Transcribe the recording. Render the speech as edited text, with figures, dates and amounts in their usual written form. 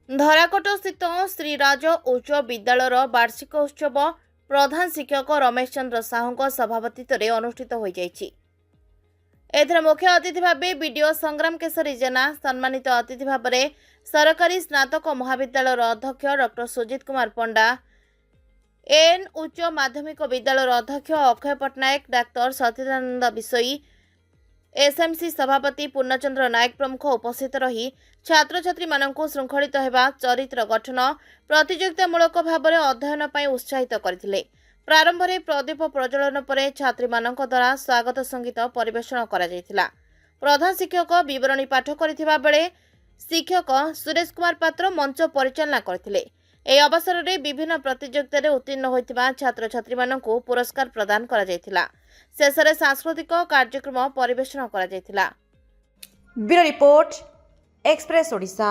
ଧରାକୋଟ ସ୍ଥିତ ଶ୍ରୀରାଜ ଉଚ୍ଚ ବିଦ୍ୟାଳୟର ବାର୍ଷିକ ଉତ୍ସବ ପ୍ରଧାନ ଶିକ୍ଷକ ରମେଶ ଚନ୍ଦ୍ର ସାହୁଙ୍କ ସଭାପତିତ୍ୱରେ ଅନୁଷ୍ଠିତ ହୋଇଯାଇଛି। ଏଥିରେ ମୁଖ୍ୟ ଅତିଥି ଭାବେ ବିଡିଓ ସଂଗ୍ରାମ କେଶରୀ ଜେନା, ସମ୍ମାନିତ ଅତିଥି ଭାବରେ ସରକାରୀ ସ୍ନାତକ ମହାବିଦ୍ୟାଳୟର ଅଧ୍ୟକ୍ଷ ଡକ୍ଟର ସୁଜିତ କୁମାର ପଣ୍ଡା, ଏନ୍ ଉଚ୍ଚ ମାଧ୍ୟମିକ ବିଦ୍ୟାଳୟର ଅଧ୍ୟକ୍ଷ ଅକ୍ଷୟ ପଟ୍ଟନାୟକ, ଡାକ୍ତର ସଚିଦାନନ୍ଦ ବିଷୋୟୀ, एसएमसी सभापति पूर्णचंद्र नायक प्रमुख उपस्थित रही छात्र-छात्री मानकु श्रृंखलित हेबा, चरित्र गठन, प्रतियोगितामूलक भाव में अध्ययन पर उत्साहित करथिले। प्रारंभ में प्रदीप प्रज्वलन पर छात्री मानक द्वारा स्वागत संगीत परिवेषण करा जायथिला। प्रधान शिक्षक विवरणी पाठ करथिबा बेले शिक्षक सुरेश कुमार पात्र मंच परिचालना करथिले। ଏହି ଅବସରରେ ବିଭିନ୍ନ ପ୍ରତିଯୋଗିତାରେ ଉତ୍ତୀର୍ଣ୍ଣ ହୋଇଥିବା ଛାତ୍ରଛାତ୍ରୀ ମାନଙ୍କୁ ପୁରସ୍କାର ପ୍ରଦାନ କରାଯାଇଥିଲା। ଶେଷରେ ସାଂସ୍କୃତିକ କାର୍ଯ୍ୟକ୍ରମ ପରିବେଷଣ କରାଯାଇଥିଲା। Bureau report, express Odisha.